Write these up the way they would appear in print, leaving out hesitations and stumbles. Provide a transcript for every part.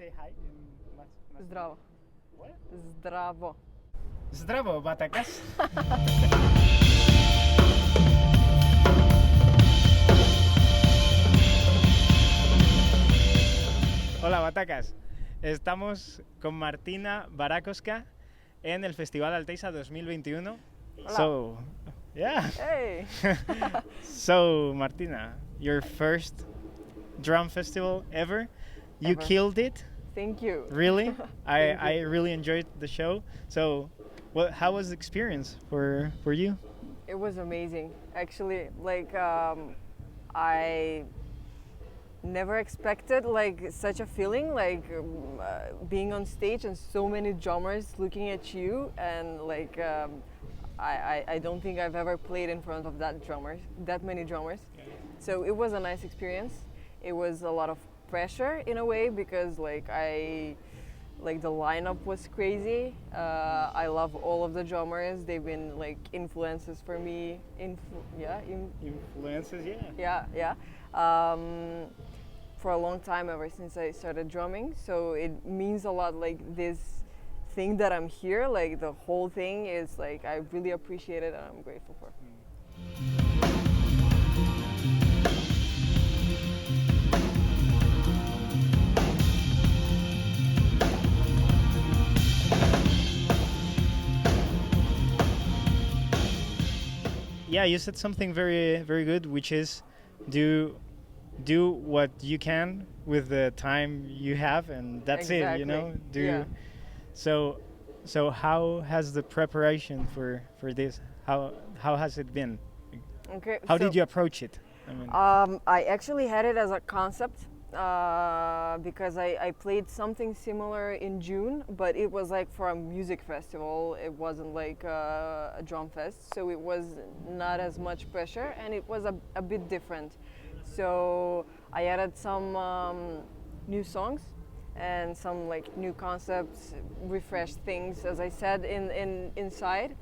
say hi in Zdravo. What? Zdravo. Zdravo, Batacas. Hola, Batacas. Estamos con Martina Barakoska en el Festival Alteisa 2021. Hola. So, yeah. Hey. So, Martina, your first drum festival ever. You Ever. killed it. Thank you. Really? Thank I you. really enjoyed the show. So, how was the experience for you? It was amazing. Actually, I never expected such a feeling, being on stage and so many drummers looking at you, and I don't think I've ever played in front of that many drummers. So it was a nice experience. It was a lot of pressure in a way because the lineup was crazy. I love all of the drummers. They've been influences for me. Influences, yeah. Yeah. For a long time, ever since I started drumming. So it means a lot. This thing that I'm here, the whole thing is I really appreciate it and I'm grateful for. Yeah, you said something very very good, which is do what you can with the time you have, and that's it. You know, Yeah. So how has the preparation for this? How has it been? Okay. How did you approach it? I mean, I actually had it as a concept because I played something similar in June, but it was for a music festival. It wasn't a drum fest, so it was not as much pressure, and it was a bit different. So I added some new songs and some new concepts, refreshed things. As I said inside,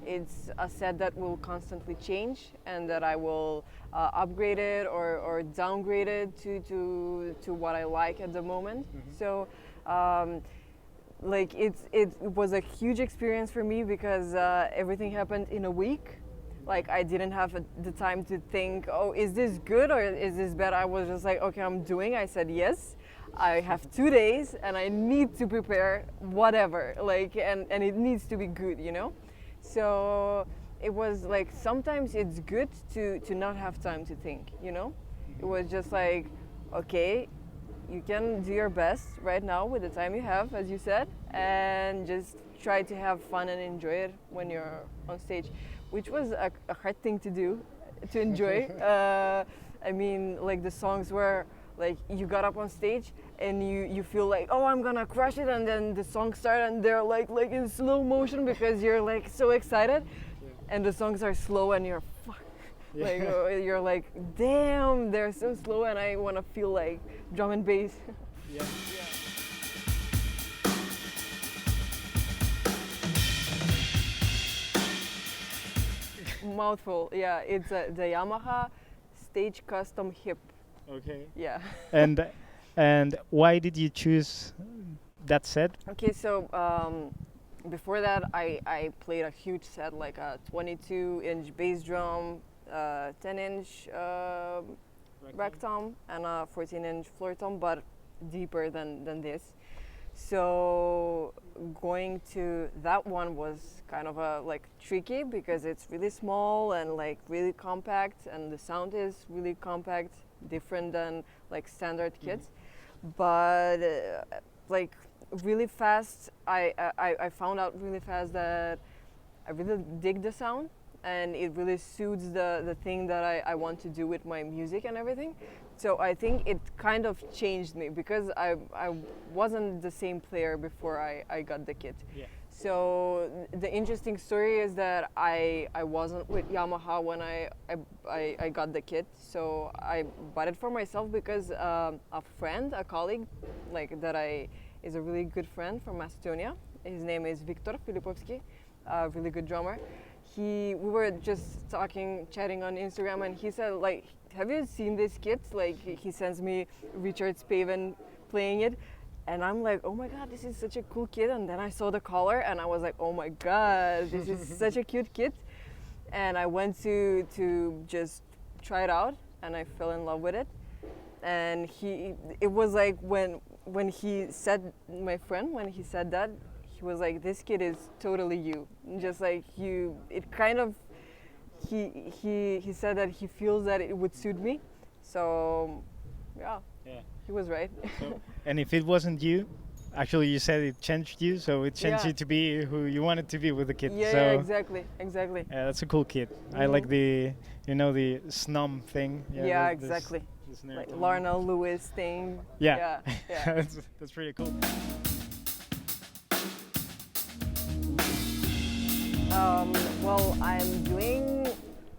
it's a set that will constantly change, and that I will upgrade it or downgrade it to what I like at the moment. Mhm. So it was a huge experience for me because everything happened in a week. I didn't have the time to think, oh, is this good or is this bad? I was just okay, I said yes. I have 2 days and I need to prepare whatever, and it needs to be good, you know? So it was sometimes it's good to not have time to think, you know? It was just okay, you can do your best right now with the time you have, as you said, and just try to have fun and enjoy it when you're on stage, which was a hard thing to do, to enjoy. I mean, the songs were you got up on stage and you feel oh, I'm gonna crush it, and then the song starts and they're like in slow motion because you're so excited, and the songs are slow and you're you're damn, they're so slow, and I want to feel drum and bass. yeah. Mouthful. Yeah, it's the Yamaha Stage Custom Hip. Okay. Yeah. And why did you choose that set? Okay, so before that I played a huge set, a 22-inch bass drum, 10-inch rack tom, and a 14-inch floor tom, but deeper than this. So going to that one was kind of tricky because it's really small and really compact, and the sound is really compact, different than standard kits. But really fast, I found out really fast that I really dig the sound, and it really suits the thing that I want to do with my music and everything. So I think it kind of changed me because I wasn't the same player before I got the kit. Yeah. So the interesting story is that I wasn't with Yamaha when I got the kit. So I bought it for myself because a friend, a colleague, is a really good friend from Macedonia. His name is Viktor Filipovski, a really good drummer. We were just chatting on Instagram, and he said have you seen this kit? He sends me Richard Spaven playing it, and I'm like, oh my god, this is such a cool kid. And then I saw the collar, and I was like, oh my god, this is such a cute kid. And I went to just try it out, and I fell in love with it. And it was like when he said, my friend, when he said that, he was like, this kid is totally you, just like you. It kind of, he said that he feels that it would suit me. So yeah. He was right. So, and if it wasn't you, actually you said it changed you, so it changed you to be who you wanted to be with the kid. Yeah, so, exactly. Yeah, that's a cool kid. I like the snum thing. Yeah, exactly. Like Lorna Lewis thing. Yeah. Yeah. That's pretty cool. Well, I'm doing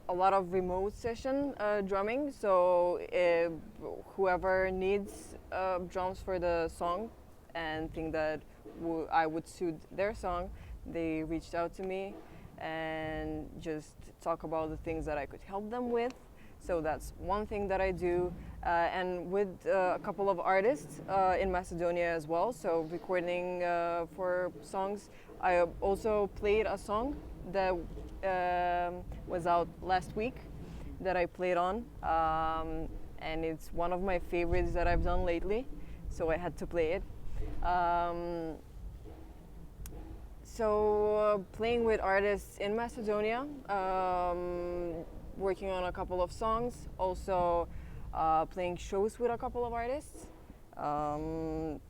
a lot of remote session drumming, so whoever needs drums for the song and think that I would suit their song, they reached out to me and just talk about the things that I could help them with. So that's one thing that I do, and with a couple of artists in Macedonia as well, so recording for songs. I also played a song that was out last week that I played on, and it's one of my favorites that I've done lately, so I had to play it. So playing with artists in Macedonia, working on a couple of songs, also playing shows with a couple of artists.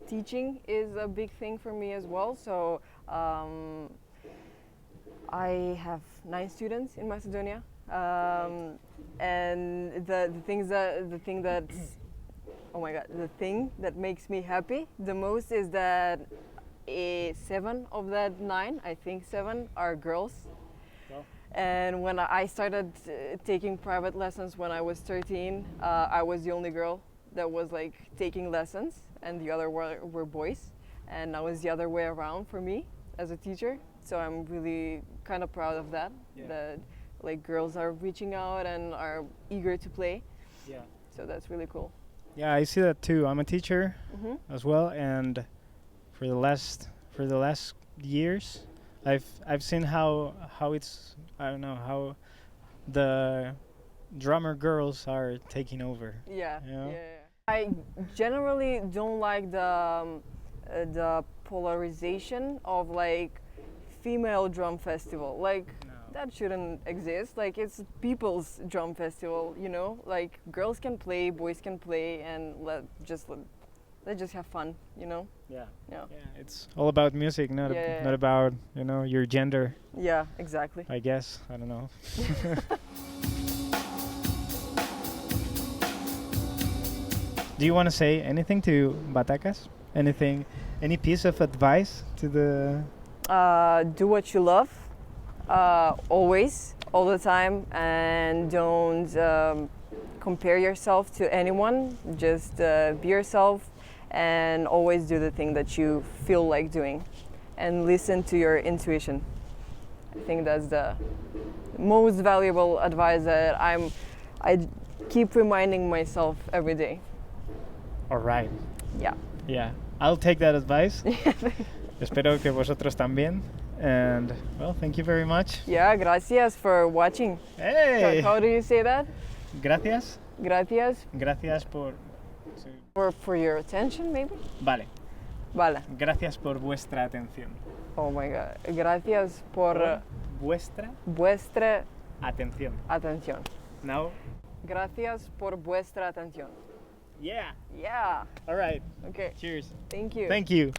Teaching is a big thing for me as well, so I have 9 students in Macedonia, and the thing that makes me happy the most is that 7 of that 9, I think 7, are girls. Oh. And when I started taking private lessons when I was 13, I was the only girl that was like taking lessons, and the other were boys, and now it's the other way around for me as a teacher. So I'm really kind of proud of that, that like girls are reaching out and are eager to play. Yeah. So that's really cool. Yeah, I see that too. I'm a teacher as well, and for the last years, I've seen how it's, I don't know, how the drummer girls are taking over. Yeah. You know? Yeah. I generally don't like the polarization of like female drum festival. Like that shouldn't exist. Like it's people's drum festival, you know? Like girls can play, boys can play, and let's just have fun, you know? Yeah. It's all about music, not about, you know, your gender. Yeah, exactly. I guess. I don't know. Do you want to say anything to Batacas? Anything, any piece of advice to the... do what you love, always, all the time, and don't compare yourself to anyone. Just be yourself and always do the thing that you feel like doing, and listen to your intuition. I think that's the most valuable advice that I keep reminding myself every day. All right. Yeah. I'll take that advice. Espero que vosotros también. And, well, thank you very much. Yeah, gracias for watching. Hey! How do you say that? Gracias. Gracias. Gracias por... For your attention, maybe? Vale. Gracias por vuestra atención. Oh my God. Gracias por vuestra atención. Now? Gracias por vuestra atención. Yeah. Yeah. All right. Okay. Cheers. Thank you. Thank you.